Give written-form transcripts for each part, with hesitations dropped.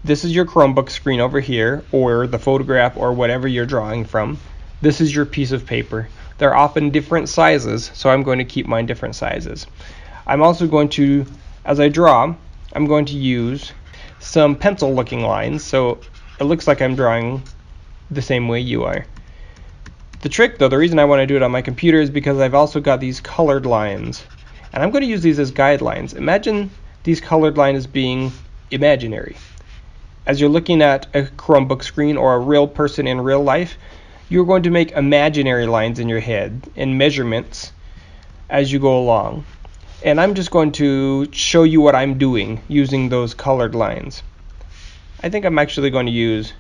This is your Chromebook screen over here, or the photograph, or whatever you're drawing from. This is your piece of paper. They're often different sizes, so I'm going to keep mine different sizes. I'm also going to, as I draw, I'm going to use some pencil looking lines, so it looks like I'm drawing the same way you are. The trick though, the reason I want to do it on my computer is because I've also got these colored lines, and I'm going to use these as guidelines. Imagine these colored lines as being imaginary. As you're looking at a Chromebook screen or a real person in real life, you're going to make imaginary lines in your head and measurements as you go along. And I'm just going to show you what I'm doing using those colored lines. I think I'm actually going to use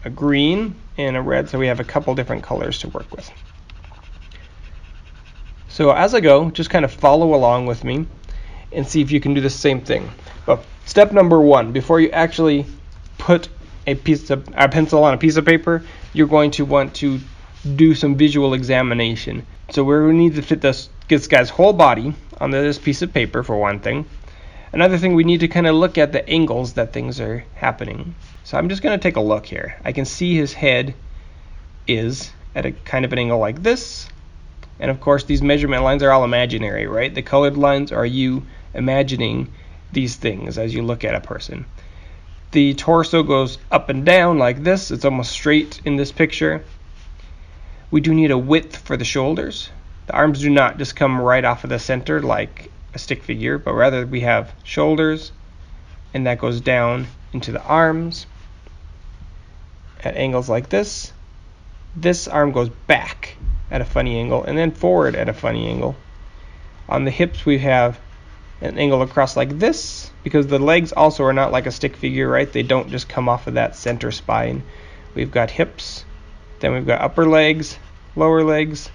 a green and a red, so we have a couple different colors to work with. So as I go, just kind of follow along with me and see if you can do the same thing. But step number one, before you actually put a pencil on a piece of paper, you're going to want to do some visual examination. So we're going to need to fit this guy's whole body on this piece of paper, for one thing. Another thing, we need to kind of look at the angles that things are happening. So I'm just going to take a look here. I can see his head is at a kind of an angle like this. And of course, these measurement lines are all imaginary, right? The colored lines are you imagining these things as you look at a person. The torso goes up and down like this. It's almost straight in this picture. We do need a width for the shoulders. The arms do not just come right off of the center like a stick figure, but rather we have shoulders, and that goes down into the arms at angles like this. This arm goes back at a funny angle and then forward at a funny angle. On the hips we have an angle across like this, because the legs also are not like a stick figure, right? They don't just come off of that center spine. We've got hips, then we've got upper legs, lower legs,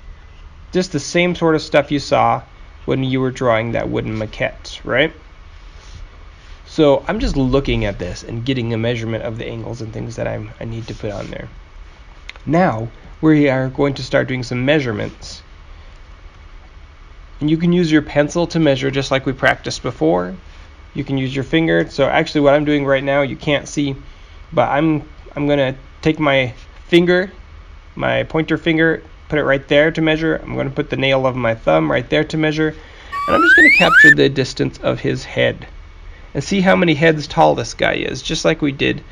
just the same sort of stuff you saw when you were drawing that wooden maquette, right? So I'm just looking at this and getting a measurement of the angles and things that I need to put on there. Now we are going to start doing some measurements. And you can use your pencil to measure just like we practiced before. You can use your finger. So actually what I'm doing right now, you can't see, but I'm going to take my finger, my pointer finger, put it right there to measure. I'm going to put the nail of my thumb right there to measure. And I'm just going to capture the distance of his head and see how many heads tall this guy is, just like we did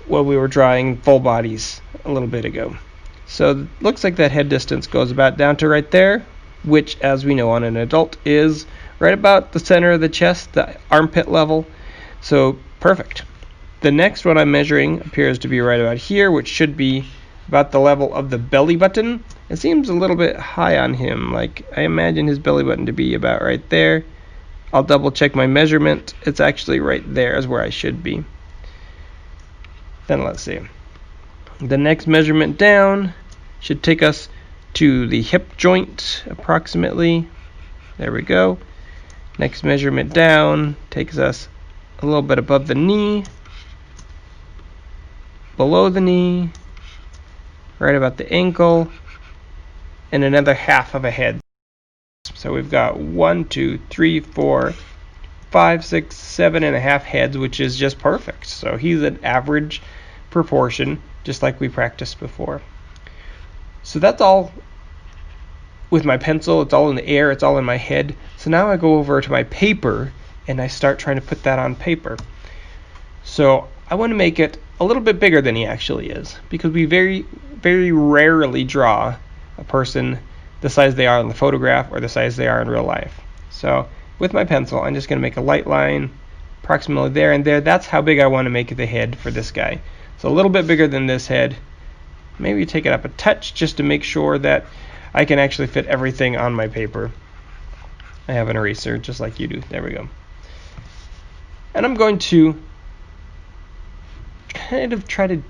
when we were drawing full bodies a little bit ago. So it looks like that head distance goes about down to right there, which, as we know on an adult, is right about the center of the chest, the armpit level. So perfect. The next one I'm measuring appears to be right about here, which should be about the level of the belly button. It seems a little bit high on him. Like, I imagine his belly button to be about right there. I'll double check my measurement. It's actually right there is where I should be. Then let's see. The next measurement down should take us to the hip joint approximately. There we go. Next measurement down takes us a little bit above the knee, below the knee, right about the ankle, and another half of a head. So we've got 1, 2, 3, 4, 5, 6, 7.5 heads, which is just perfect. So he's an average proportion, just like we practiced before. So that's all with my pencil. It's all in the air. It's all in my head. So now I go over to my paper and I start trying to put that on paper. So I want to make it a little bit bigger than he actually is, because we very, very rarely draw a person the size they are in the photograph or the size they are in real life. So with my pencil, I'm just going to make a light line approximately there and there. That's how big I want to make the head for this guy. So a little bit bigger than this head. Maybe take it up a touch just to make sure that I can actually fit everything on my paper. I have an eraser just like you do. There we go. And I'm going to kind of try to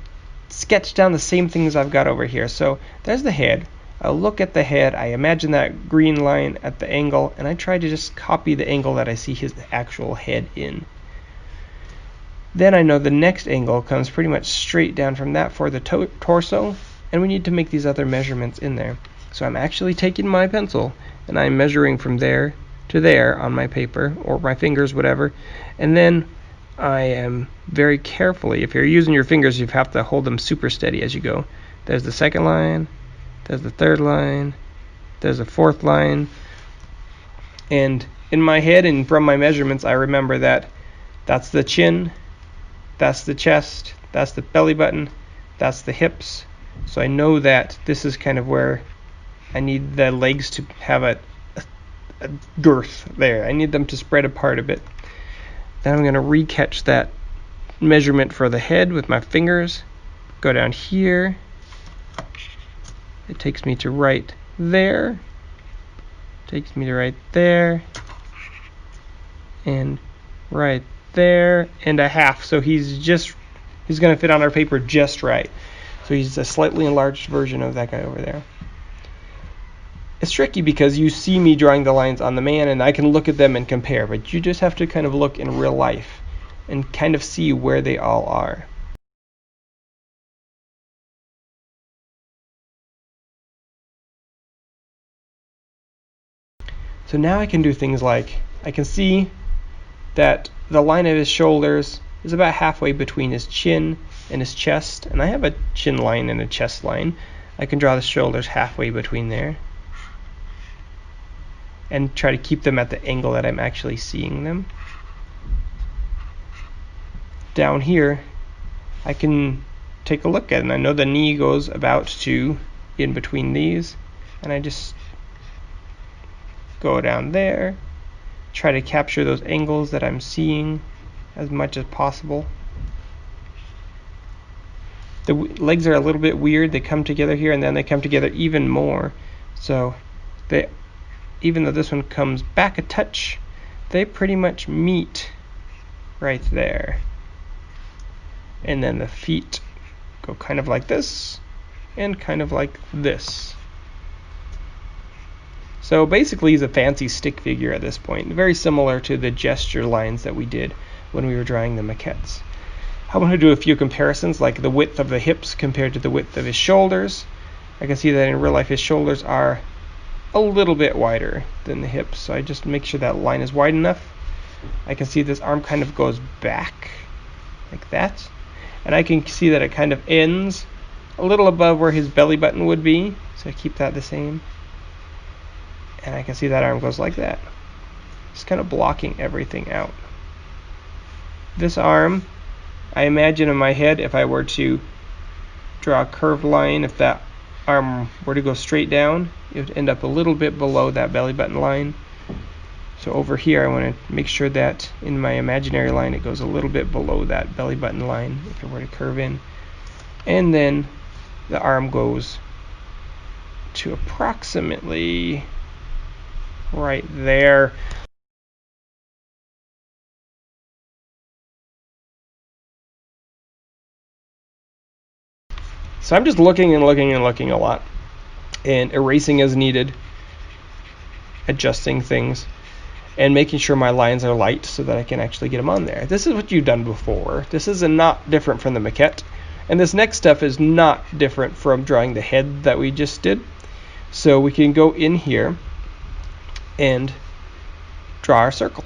sketch down the same things I've got over here. So there's the head. I look at the head, I imagine that green line at the angle, and I try to just copy the angle that I see his actual head in. Then I know the next angle comes pretty much straight down from that for the torso, and we need to make these other measurements in there. So I'm actually taking my pencil and I'm measuring from there to there on my paper, or my fingers, whatever, and then I am very carefully, if you're using your fingers, you have to hold them super steady as you go. There's the second line, there's the third line, there's the fourth line, and in my head and from my measurements I remember that that's the chin, that's the chest, that's the belly button, that's the hips. So I know that this is kind of where I need the legs to have a girth there. I need them to spread apart a bit. Then I'm going to recatch that measurement for the head with my fingers. Go down here. It takes me to right there. Takes me to right there. And right there. And a half. So he's going to fit on our paper just right. So he's a slightly enlarged version of that guy over there. It's tricky because you see me drawing the lines on the man and I can look at them and compare, but you just have to kind of look in real life and kind of see where they all are. So now I can do things like, I can see that the line of his shoulders is about halfway between his chin and his chest, and I have a chin line and a chest line. I can draw the shoulders halfway between there and try to keep them at the angle that I'm actually seeing them. Down here, I can take a look at it, and I know the knee goes about to in between these, and I just go down there, try to capture those angles that I'm seeing as much as possible. The legs are a little bit weird. They come together here and then they come together even more. So even though this one comes back a touch, they pretty much meet right there. And then the feet go kind of like this and kind of like this. So basically he's a fancy stick figure at this point, very similar to the gesture lines that we did when we were drawing the maquettes. I want to do a few comparisons, like the width of the hips compared to the width of his shoulders. I can see that in real life his shoulders are a little bit wider than the hips, so I just make sure that line is wide enough. I can see this arm kind of goes back like that, and I can see that it kind of ends a little above where his belly button would be, so I keep that the same. And I can see that arm goes like that, just kind of blocking everything out. This arm, I imagine in my head, if I were to draw a curved line, if that arm were to go straight down, it would end up a little bit below that belly button line. So over here I want to make sure that in my imaginary line it goes a little bit below that belly button line if it were to curve in. And then the arm goes to approximately right there. So I'm just looking and looking and looking a lot and erasing as needed, adjusting things, and making sure my lines are light so that I can actually get them on there. This is what you've done before. This is not different from the maquette. And this next step is not different from drawing the head that we just did. So we can go in here and draw our circle.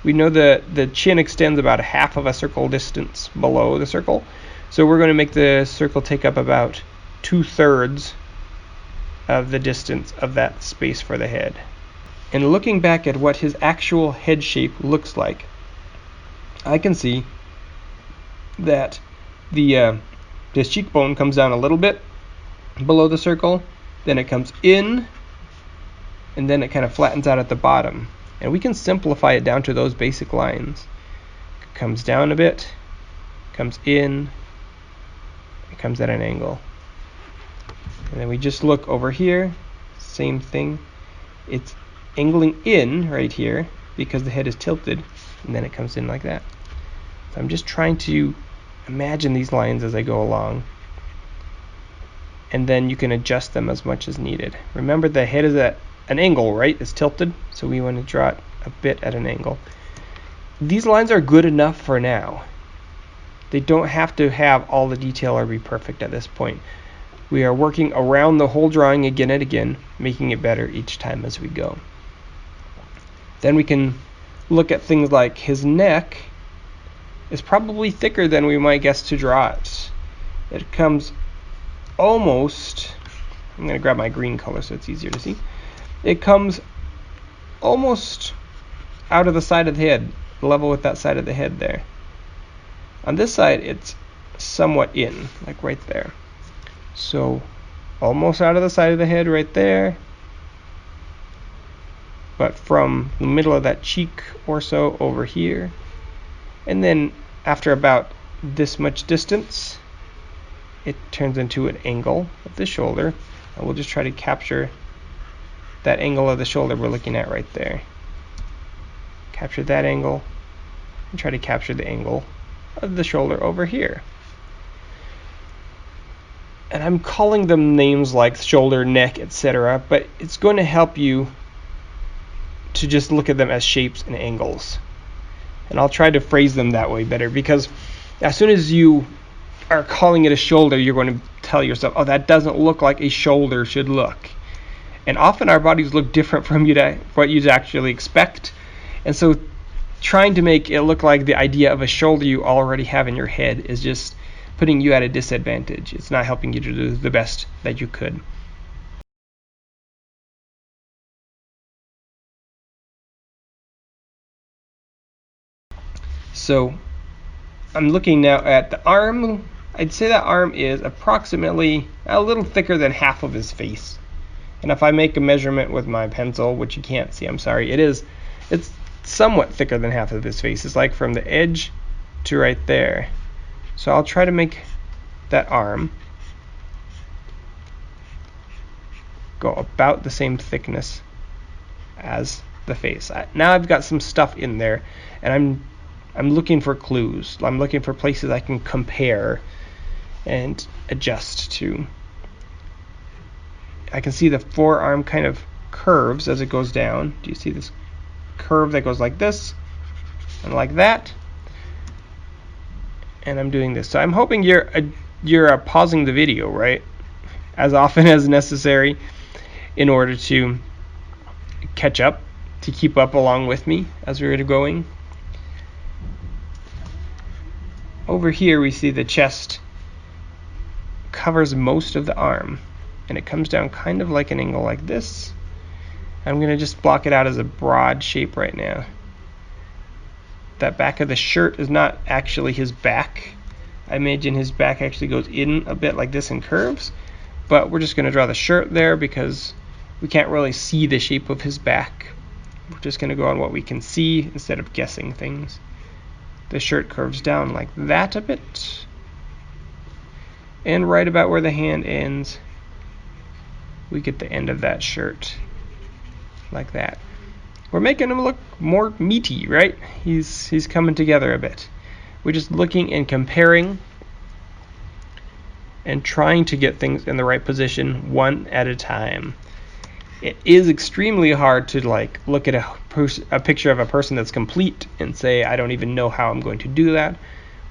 We know that the chin extends about a half of a circle distance below the circle. So we're going to make the circle take up about 2/3 of the distance of that space for the head. And looking back at what his actual head shape looks like, I can see that this cheekbone comes down a little bit below the circle, then it comes in, and then it kind of flattens out at the bottom. And we can simplify it down to those basic lines. It comes down a bit, comes in, it comes at an angle. And then we just look over here, same thing. It's angling in right here because the head is tilted, and then it comes in like that. So I'm just trying to imagine these lines as I go along, and then you can adjust them as much as needed. Remember, the head is at an angle, right? It's tilted, so we want to draw it a bit at an angle. These lines are good enough for now. They don't have to have all the detail or be perfect at this point. We are working around the whole drawing again and again, making it better each time as we go. Then we can look at things like his neck is probably thicker than we might guess to draw it. It comes almost, I'm going to grab my green color so it's easier to see. It comes almost out of the side of the head, level with that side of the head there. On this side, it's somewhat in, like right there. So almost out of the side of the head right there, but from the middle of that cheek or so over here. And then after about this much distance, it turns into an angle of the shoulder. And we'll just try to capture that angle of the shoulder we're looking at right there. Capture that angle and try to capture the angle of the shoulder over here. And I'm calling them names like shoulder, neck, etc., but it's going to help you to just look at them as shapes and angles. And I'll try to phrase them that way better, because as soon as you are calling it a shoulder, you're going to tell yourself, oh, that doesn't look like a shoulder should look. And often our bodies look different from what you'd actually expect. And so trying to make it look like the idea of a shoulder you already have in your head is just putting you at a disadvantage. It's not helping you to do the best that you could. So I'm looking now at the arm. I'd say that arm is approximately a little thicker than half of his face. And if I make a measurement with my pencil, which you can't see, I'm sorry, it's somewhat thicker than half of his face. It's like from the edge to right there. So I'll try to make that arm go about the same thickness as the face. Now I've got some stuff in there, and I'm looking for clues. I'm looking for places I can compare and adjust to. I can see the forearm kind of curves as it goes down. Do you see this curve that goes like this and like that? And I'm doing this. So I'm hoping you're pausing the video, right, as often as necessary in order to catch up, to keep up along with me as we're going. Over here we see the chest covers most of the arm, and it comes down kind of like an angle like this. I'm going to just block it out as a broad shape right now. That back of the shirt is not actually his back. I imagine his back actually goes in a bit like this and curves, but we're just going to draw the shirt there because we can't really see the shape of his back. We're just going to go on what we can see instead of guessing things. The shirt curves down like that a bit, and right about where the hand ends, we get the end of that shirt like that. We're making him look more meaty, right? He's coming together a bit. We're just looking and comparing and trying to get things in the right position one at a time. It is extremely hard to look at a picture of a person that's complete and say, I don't even know how I'm going to do that,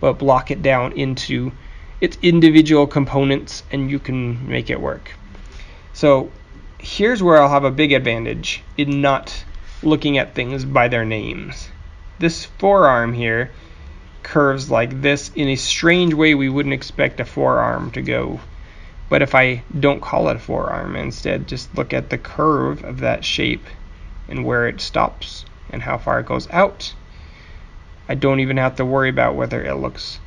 but block it down into its individual components and you can make it work. So here's where I'll have a big advantage in not looking at things by their names. This forearm here curves like this in a strange way we wouldn't expect a forearm to go. But if I don't call it a forearm, instead just look at the curve of that shape and where it stops and how far it goes out, I don't even have to worry about whether it looks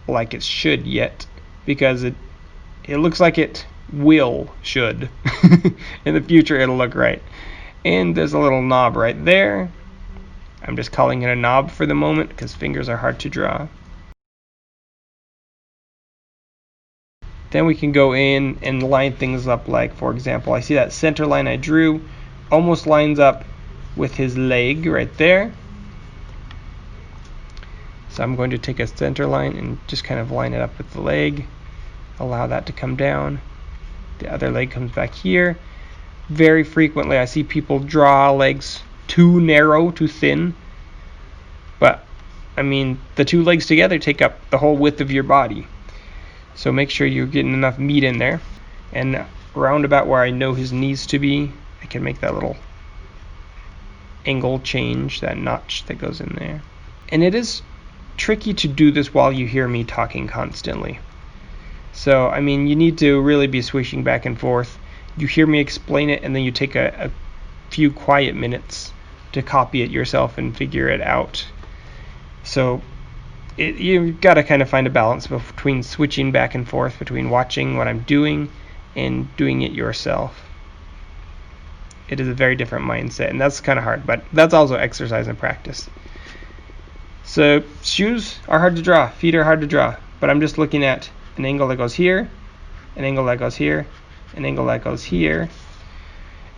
like it should yet, because it looks like it should. In the future it'll look right. And there's a little knob right there. I'm just calling it a knob for the moment because fingers are hard to draw. Then we can go in and line things up, like for example, I see that center line I drew almost lines up with his leg right there. So I'm going to take a center line and just kind of line it up with the leg. Allow that to come down. The other leg comes back here. Very frequently I see people draw legs too narrow, too thin. But, I mean, the two legs together take up the whole width of your body. So make sure you're getting enough meat in there. And round about where I know his knees to be, I can make that little angle change, that notch that goes in there. And it is tricky to do this while you hear me talking constantly. So, I mean, you need to really be swishing back and forth. You hear me explain it, and then you take a few quiet minutes to copy it yourself and figure it out. So you've got to kind of find a balance between switching back and forth, between watching what I'm doing and doing it yourself. It is a very different mindset, and that's kind of hard, but that's also exercise and practice. So shoes are hard to draw, feet are hard to draw, but I'm just looking at an angle that goes here, an angle that goes here, an angle that goes here,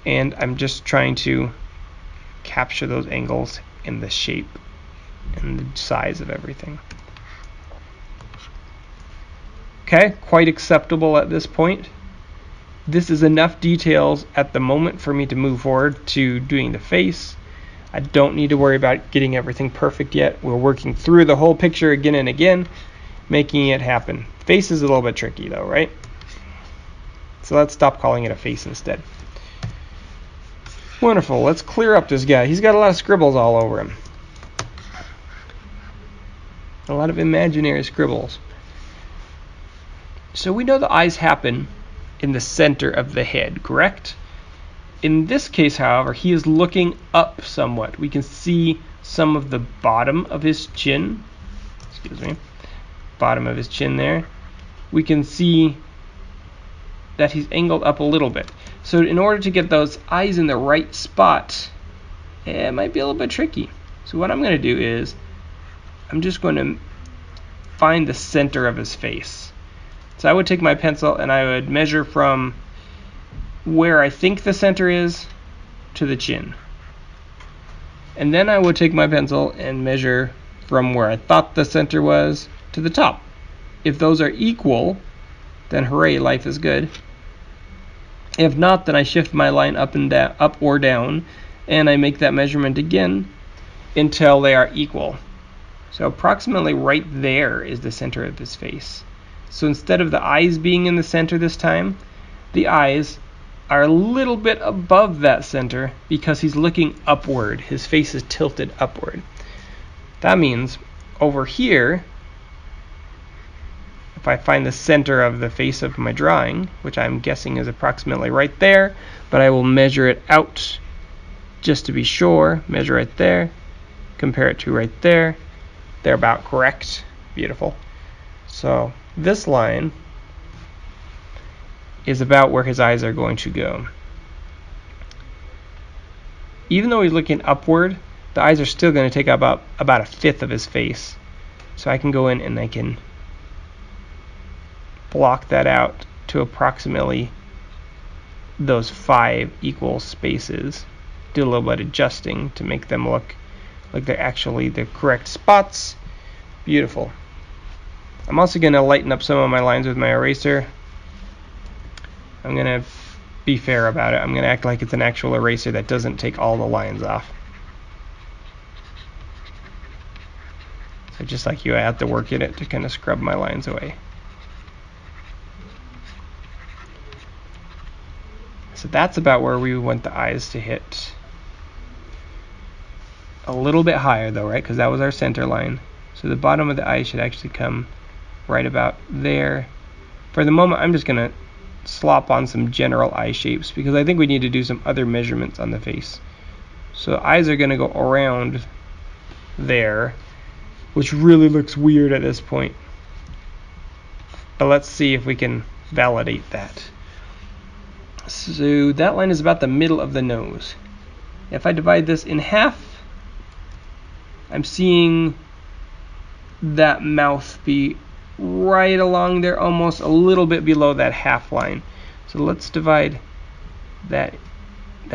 and I'm just trying to capture those angles in the shape and the size of everything. Okay, quite acceptable at this point. This is enough details at the moment for me to move forward to doing the face. I don't need to worry about getting everything perfect yet. We're working through the whole picture again and again, making it happen. Face is a little bit tricky though, right? So let's stop calling it a face instead. Wonderful, let's clear up this guy. He's got a lot of scribbles all over him. A lot of imaginary scribbles. So we know the eyes happen in the center of the head, correct? In this case, however, he is looking up somewhat. We can see some of the bottom of his chin. Excuse me. Bottom of his chin there. We can see that he's angled up a little bit. So in order to get those eyes in the right spot, it might be a little bit tricky. So what I'm going to do is I'm just going to find the center of his face. So I would take my pencil and I would measure from where I think the center is to the chin. And then I would take my pencil and measure from where I thought the center was to the top. If those are equal, then hooray, life is good. If not, then I shift my line up and down, up or down, and I make that measurement again until they are equal. So approximately right there is the center of his face. So instead of the eyes being in the center this time, the eyes are a little bit above that center because he's looking upward. His face is tilted upward. That means over here, if I find the center of the face of my drawing, which I'm guessing is approximately right there, but I will measure it out just to be sure. Measure right there, compare it to right there. They're about correct. Beautiful. So this line is about where his eyes are going to go. Even though he's looking upward, the eyes are still going to take about a fifth of his face. So I can go in and I can block that out to approximately those 5 equal spaces. Do a little bit of adjusting to make them look like they're actually the correct spots. Beautiful. I'm also going to lighten up some of my lines with my eraser. I'm going to be fair about it. I'm going to act like it's an actual eraser that doesn't take all the lines off. So just like you, I have to work in it to kind of scrub my lines away. So that's about where we want the eyes to hit. A little bit higher though, right? Because that was our center line. So the bottom of the eye should actually come right about there. For the moment, I'm just going to slop on some general eye shapes because I think we need to do some other measurements on the face. So eyes are going to go around there, which really looks weird at this point. But let's see if we can validate that. So that line is about the middle of the nose. If I divide this in half, I'm seeing that mouth be right along there, almost a little bit below that half line. So let's divide that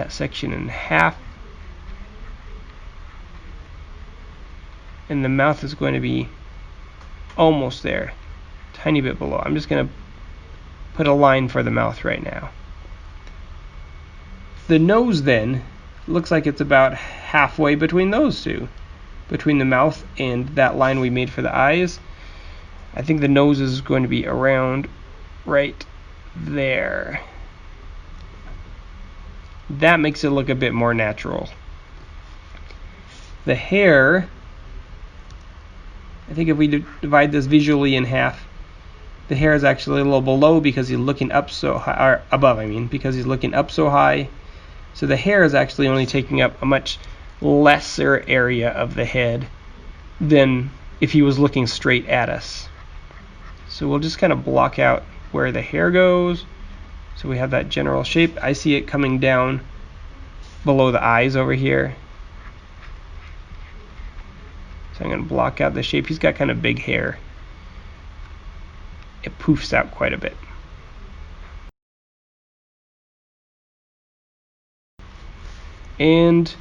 section in half. And the mouth is going to be almost there, tiny bit below. I'm just going to put a line for the mouth right now. The nose then looks like it's about halfway between those two, between the mouth and that line we made for the eyes. I think the nose is going to be around right there. That makes it look a bit more natural. The hair, I think if we divide this visually in half, the hair is actually a little below because he's looking up so high, or above, I mean, because he's looking up so high. So the hair is actually only taking up a much lesser area of the head than if he was looking straight at us. So we'll just kind of block out where the hair goes. So we have that general shape. I see it coming down below the eyes over here. So I'm going to block out the shape. He's got kind of big hair. It poofs out quite a bit. And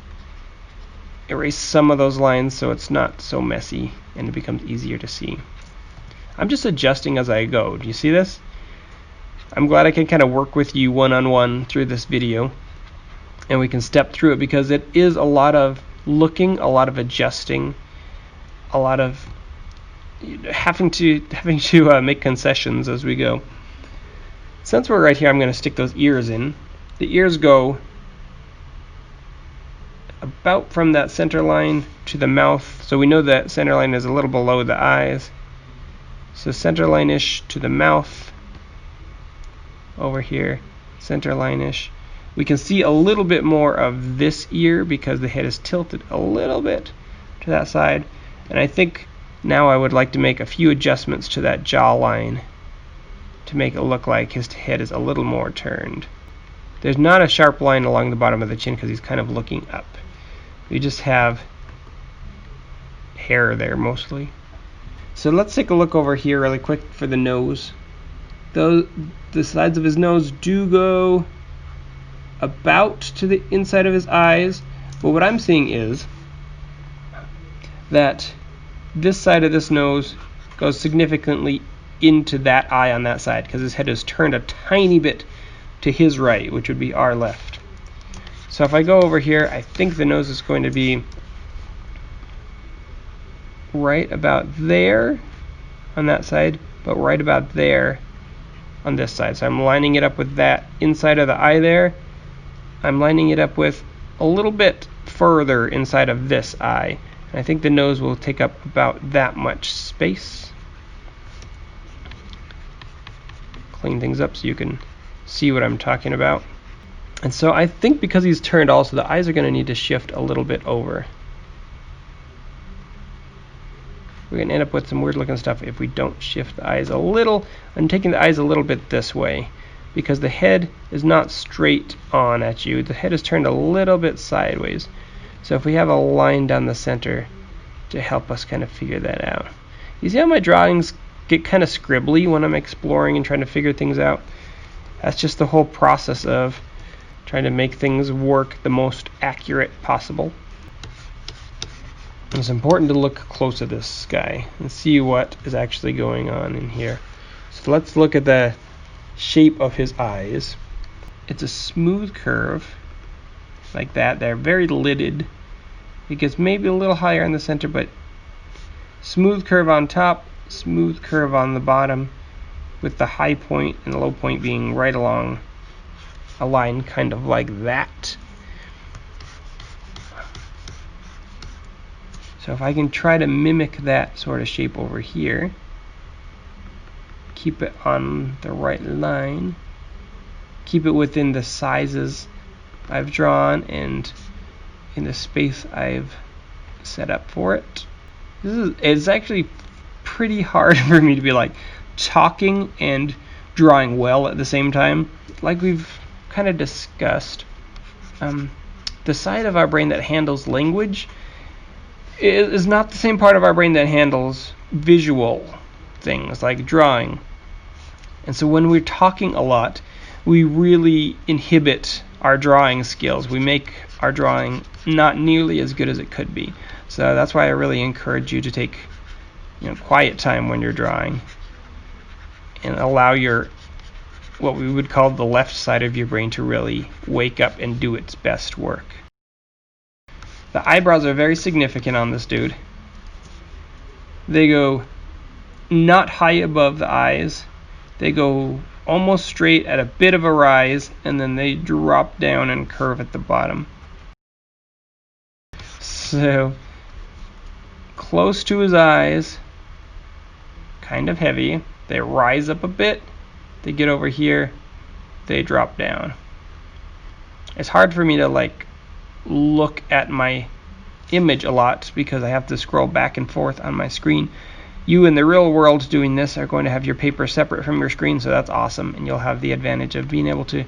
erase some of those lines so it's not so messy and it becomes easier to see. I'm just adjusting as I go. Do you see this? I'm glad I can kind of work with you one-on-one through this video, and we can step through it because it is a lot of looking, a lot of adjusting, a lot of having to make concessions as we go. Since we're right here, I'm going to stick those ears in. The ears go about from that center line to the mouth, so we know that center line is a little below the eyes. So center line-ish to the mouth over here, center line-ish. We can see a little bit more of this ear because the head is tilted a little bit to that side. And I think now I would like to make a few adjustments to that jawline to make it look like his head is a little more turned. There's not a sharp line along the bottom of the chin because he's kind of looking up. We just have hair there mostly. So let's take a look over here really quick for the nose. The sides of his nose do go about to the inside of his eyes, but what I'm seeing is that this side of this nose goes significantly into that eye on that side because his head is turned a tiny bit to his right, which would be our left. So if I go over here, I think the nose is going to be right about there on that side, but right about there on this side. So I'm lining it up with that inside of the eye there. I'm lining it up with a little bit further inside of this eye. And I think the nose will take up about that much space. Clean things up so you can see what I'm talking about. And so I think because he's turned also, the eyes are going to need to shift a little bit over. We're going to end up with some weird looking stuff if we don't shift the eyes a little. I'm taking the eyes a little bit this way because the head is not straight on at you. The head is turned a little bit sideways. So if we have a line down the center to help us kind of figure that out. You see how my drawings get kind of scribbly when I'm exploring and trying to figure things out? That's just the whole process of trying to make things work the most accurate possible. It's important to look close at this guy and see what is actually going on in here. So let's look at the shape of his eyes. It's a smooth curve like that. They're very lidded. It gets maybe a little higher in the center, but smooth curve on top, smooth curve on the bottom, with the high point and the low point being right along a line kind of like that. So if I can try to mimic that sort of shape over here, keep it on the right line, keep it within the sizes I've drawn and in the space I've set up for it. It's actually pretty hard for me to be like talking and drawing well at the same time. Like we've kind of discussed, the side of our brain that handles language is not the same part of our brain that handles visual things like drawing. And so when we're talking a lot, we really inhibit our drawing skills. We make our drawing not nearly as good as it could be. So that's why I really encourage you to take quiet time when you're drawing and allow your what we would call the left side of your brain to really wake up and do its best work. The eyebrows are very significant on this dude. They go not high above the eyes. They go almost straight at a bit of a rise, and then they drop down and curve at the bottom. So close to his eyes, kind of heavy. They rise up a bit, they get over here, they drop down. It's hard for me to like look at my image a lot because I have to scroll back and forth on my screen. You in the real world doing this are going to have your paper separate from your screen, so that's awesome, and you'll have the advantage of being able to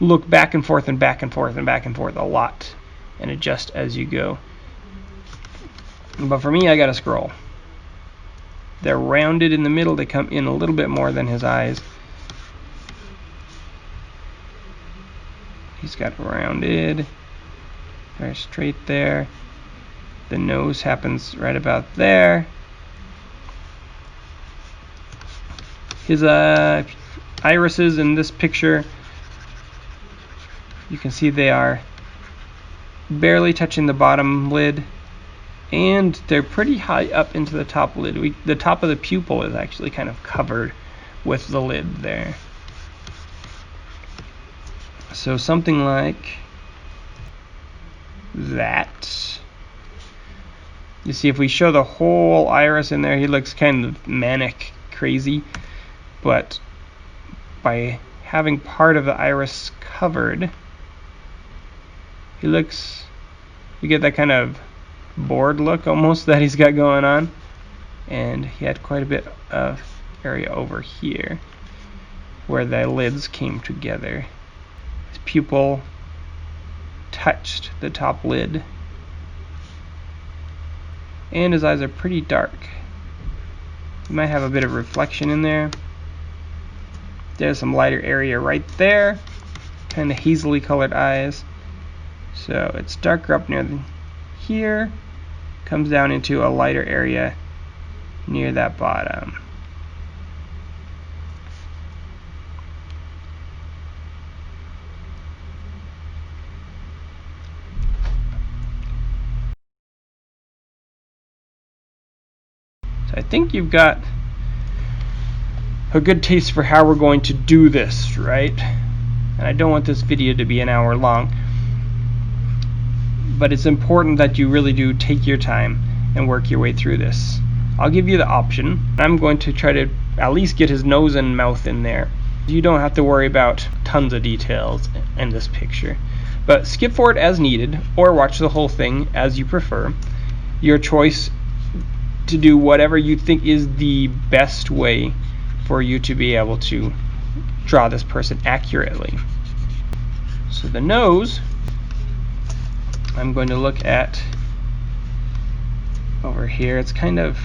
look back and forth and back and forth and back and forth a lot and adjust as you go. But for me, I gotta scroll. They're rounded in the middle, they come in a little bit more than his eyes. He's got rounded, very straight there. The nose happens right about there. His irises in this picture, you can see they are barely touching the bottom lid, and they're pretty high up into the top lid. The top of the pupil is actually kind of covered with the lid there. So something like that. You see, if we show the whole iris in there, he looks kind of manic, crazy. But by having part of the iris covered, you get that kind of bored look almost that he's got going on. And he had quite a bit of area over here where the lids came together. His pupil touched the top lid. And his eyes are pretty dark. You might have a bit of reflection in there. There's some lighter area right there. Kind of hazily colored eyes. So it's darker up near here. Comes down into a lighter area near that bottom. So I think you've got a good taste for how we're going to do this, right? And I don't want this video to be an hour long, but it's important that you really do take your time and work your way through this. I'll give you the option. I'm going to try to at least get his nose and mouth in there. You don't have to worry about tons of details in this picture, but skip forward as needed or watch the whole thing as you prefer. Your choice to do whatever you think is the best way for you to be able to draw this person accurately. So the nose, I'm going to look at over here. It's kind of,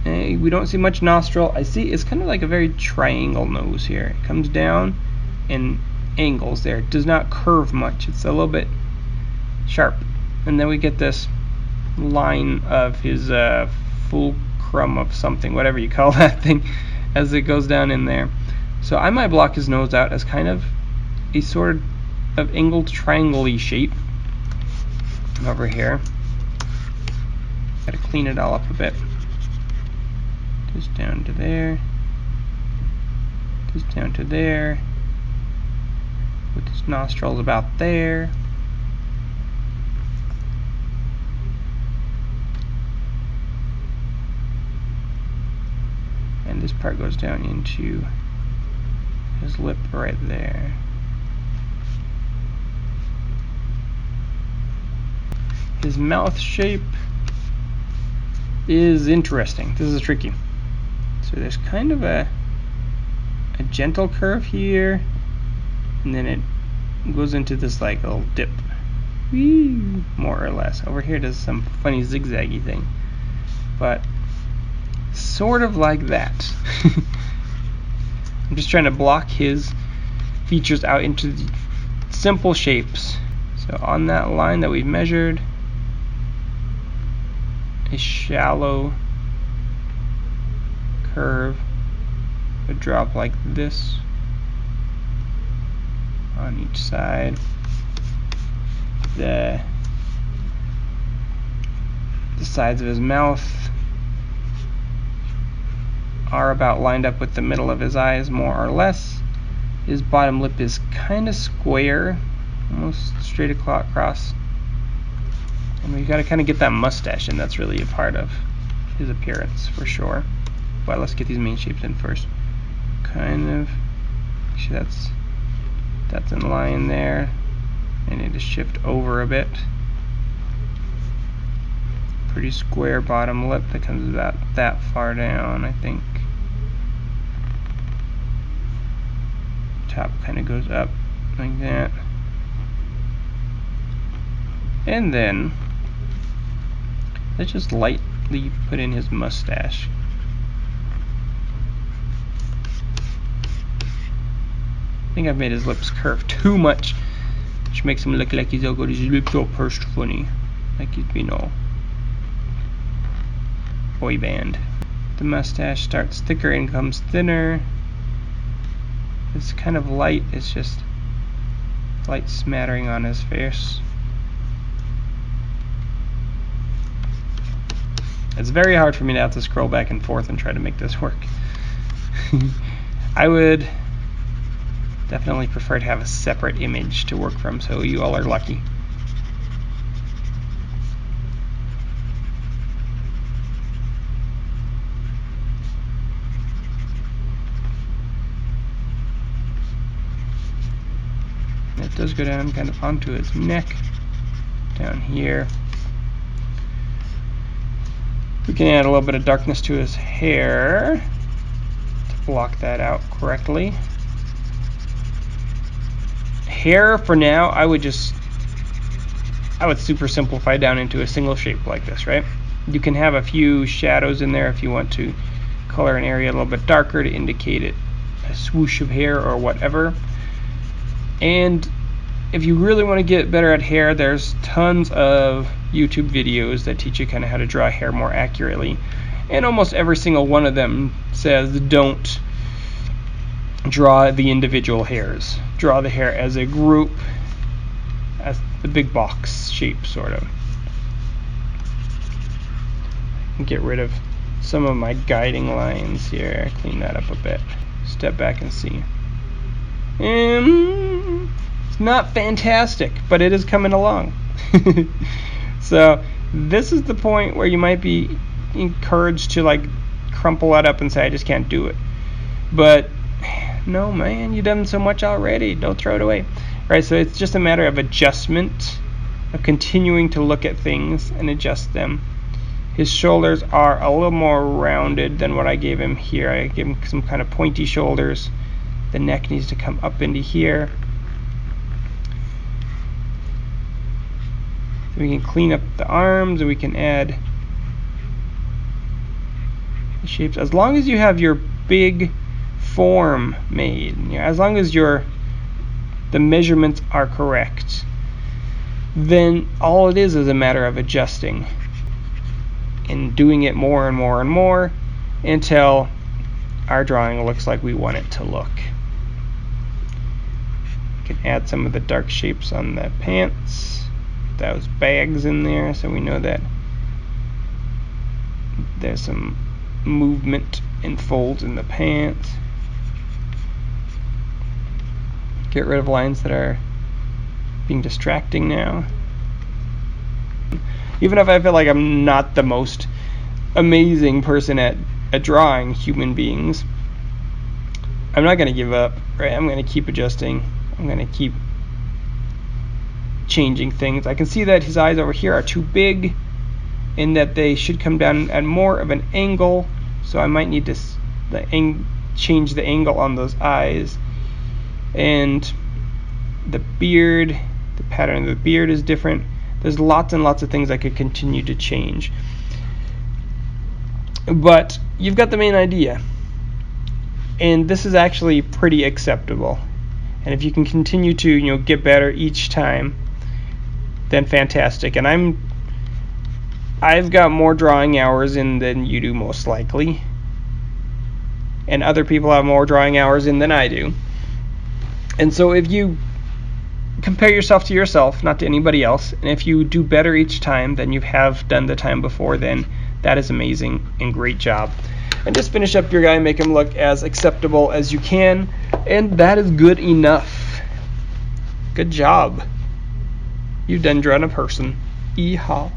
we don't see much nostril. I see it's kind of like a very triangle nose here. It comes down and angles there. It does not curve much. It's a little bit sharp. And then we get this line of his fulcrum of something, whatever you call that thing, as it goes down in there. So I might block his nose out as kind of a sort of angled triangle-y shape over here. Gotta clean it all up a bit. Just down to there. Just down to there. With his nostrils about there. And this part goes down into his lip right there. His mouth shape is interesting. This is tricky. So there's kind of a gentle curve here, and then it goes into this like little dip. Whee, more or less. Over here does some funny zigzaggy thing. But sort of like that. I'm just trying to block his features out into the simple shapes. So on that line that we've measured, a shallow curve would drop like this on each side. The sides of his mouth are about lined up with the middle of his eyes, more or less. His bottom lip is kind of square, almost straight across. And we got to kind of get that mustache in. That's really a part of his appearance for sure. But let's get these main shapes in first. Kind of. Make sure that's in line there. I need to shift over a bit. Pretty square bottom lip that comes about that far down, I think. Top kind of goes up like that. And then let's just lightly put in his mustache. I think I've made his lips curve too much, which makes him look like he's all got his lips all pursed funny, like he's been all boy band. The mustache starts thicker and comes thinner. It's kind of light, it's just light smattering on his face. It's very hard for me to have to scroll back and forth and try to make this work. I would definitely prefer to have a separate image to work from, so you all are lucky. It does go down kind of onto his neck, down here. We can add a little bit of darkness to his hair to block that out correctly. Hair, for now, I would super simplify down into a single shape like this, right? You can have a few shadows in there if you want to color an area a little bit darker to indicate it a swoosh of hair or whatever. And if you really want to get better at hair, there's tons of YouTube videos that teach you kind of how to draw hair more accurately. And almost every single one of them says don't draw the individual hairs. Draw the hair as a group, as the big box shape, sort of. Get rid of some of my guiding lines here. Clean that up a bit. Step back and see. It's not fantastic, but it is coming along. So this is the point where you might be encouraged to like crumple that up and say, I just can't do it. But no, man, you've done so much already. Don't throw it away. Right, so it's just a matter of adjustment, of continuing to look at things and adjust them. His shoulders are a little more rounded than what I gave him here. I gave him some kind of pointy shoulders. The neck needs to come up into here. We can clean up the arms and we can add the shapes. As long as you have your big form made, as long as the measurements are correct, then all it is a matter of adjusting and doing it more and more and more until our drawing looks like we want it to look. We can add some of the dark shapes on the pants, those bags in there, so we know that there's some movement and folds in the pants. Get rid of lines that are being distracting now. Even if I feel like I'm not the most amazing person at drawing human beings, I'm not going to give up, right? I'm going to keep adjusting. I'm going to keep changing things. I can see that his eyes over here are too big and that they should come down at more of an angle, so I might need to change the angle on those eyes. And the beard, the pattern of the beard is different. There's lots and lots of things I could continue to change. But you've got the main idea. And this is actually pretty acceptable. And if you can continue to, get better each time, then fantastic. And I've got more drawing hours in than you do, most likely. And other people have more drawing hours in than I do. And so if you compare yourself to yourself, not to anybody else, and if you do better each time than you have done the time before, then that is amazing and great job. And just finish up your guy and make him look as acceptable as you can, and that is good enough. Good job. You've done drawn a person. 1号